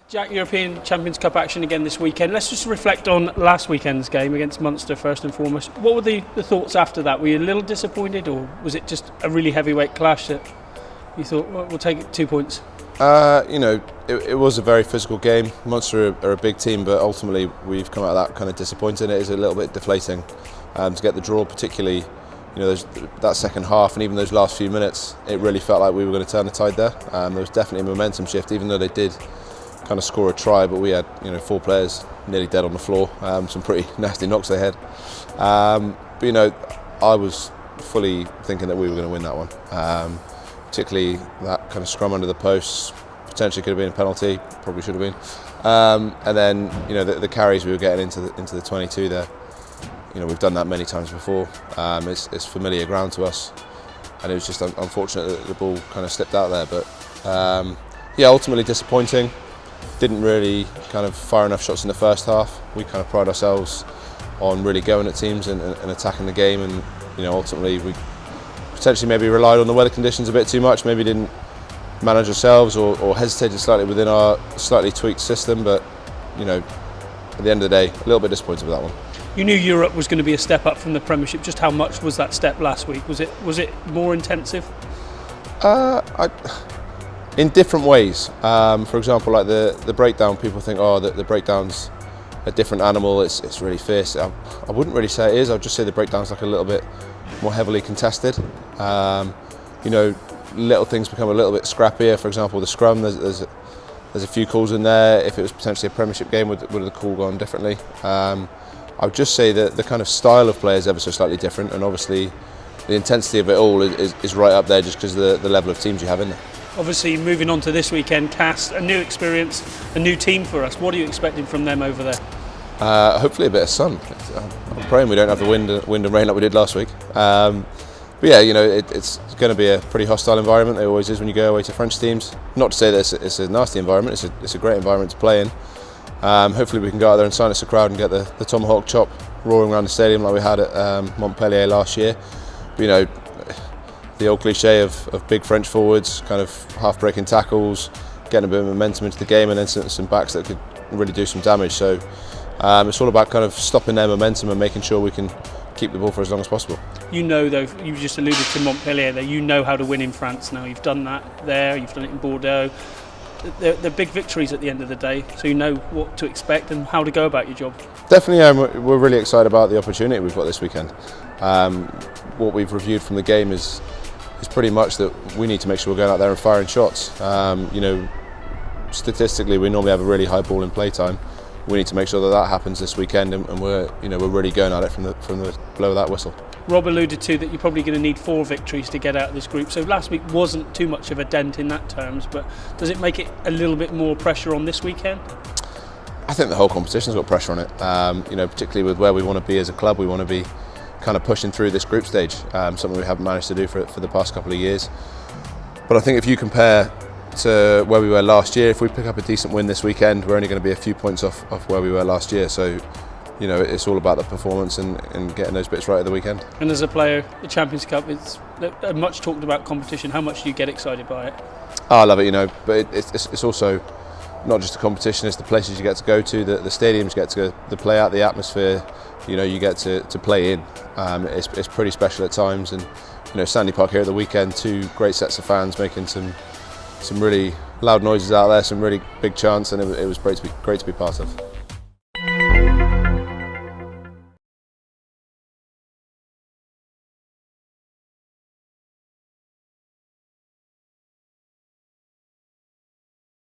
Jack, European Champions Cup action again this weekend. Let's just reflect on last weekend's game against Munster first and foremost. What were the thoughts after that? Were you a little disappointed, or was it just a really heavyweight clash that you thought, well, we'll take it 2 points? It was a very physical game. Munster are a big team, but ultimately we've come out of that kind of disappointed. It is a little bit deflating to get the draw, particularly that second half and even those last few minutes. It really felt like we were going to turn the tide there. There was definitely a momentum shift, even though they did kind of score a try, but we had 4 players nearly dead on the floor. Some pretty nasty knocks they had. I was fully thinking that we were going to win that one. Particularly that kind of scrum under the posts, potentially could have been a penalty, probably should have been. And then the carries we were getting into the 22 there. We've done that many times before. It's familiar ground to us, and it was just unfortunate that the ball kind of slipped out there. But ultimately disappointing. Didn't really kind of fire enough shots in the first half. We kind of pride ourselves on really going at teams and attacking the game, and ultimately we potentially maybe relied on the weather conditions a bit too much. Maybe didn't manage ourselves or hesitated slightly within our slightly tweaked system. But at the end of the day, a little bit disappointed with that one. You knew Europe was going to be a step up from the Premiership. Just how much was that step last week? Was it more intensive? In different ways. For example, like the breakdown, people think, the breakdown's a different animal. It's really fierce. I wouldn't really say it is. I'd just say the breakdown's like a little bit more heavily contested. Little things become a little bit scrappier. For example, the scrum. There's a few calls in there. If it was potentially a Premiership game, would the call gone differently? I would just say that the kind of style of play is ever so slightly different, and obviously the intensity of it all is right up there just because of the level of teams you have in there. Obviously, moving on to this weekend, Castres, a new experience, a new team for us. What are you expecting from them over there? Hopefully a bit of sun. I'm praying we don't have the wind and rain like we did last week. It's going to be a pretty hostile environment. It always is when you go away to French teams. Not to say that it's a nasty environment. It's a great environment to play in. Hopefully we can go out there and silence the crowd and get the tomahawk chop roaring around the stadium like we had at Montpellier last year. But, the old cliche of big French forwards, kind of half-breaking tackles, getting a bit of momentum into the game, and then some backs that could really do some damage. So it's all about kind of stopping their momentum and making sure we can keep the ball for as long as possible. Though, you just alluded to Montpellier there, you know how to win in France now. You've done that there, you've done it in Bordeaux. They're big victories at the end of the day, so you know what to expect and how to go about your job. Definitely, we're really excited about the opportunity we've got this weekend. What we've reviewed from the game is pretty much that we need to make sure we're going out there and firing shots. Statistically, we normally have a really high ball in play time. We need to make sure that happens this weekend, and we're really going at it from the blow of that whistle. Rob alluded to that you're probably going to need 4 victories to get out of this group. So last week wasn't too much of a dent in that terms, but does it make it a little bit more pressure on this weekend? I think the whole competition's got pressure on it. Particularly with where we want to be as a club, we want to be kind of pushing through this group stage, something we haven't managed to do for the past couple of years. But I think if you compare to where we were last year, if we pick up a decent win this weekend, we're only going to be a few points off where we were last year. So, it's all about the performance and getting those bits right at the weekend. And as a player, the Champions Cup, it's a much talked about competition. How much do you get excited by it? I love it, but it's also not just a competition, it's the places you get to go to, the stadiums you get to go, the play out, the atmosphere, you get to play in. It's pretty special at times, and Sandy Park here at the weekend, 2 great sets of fans making some really loud noises out there, some really big chants, and it was great to be part of.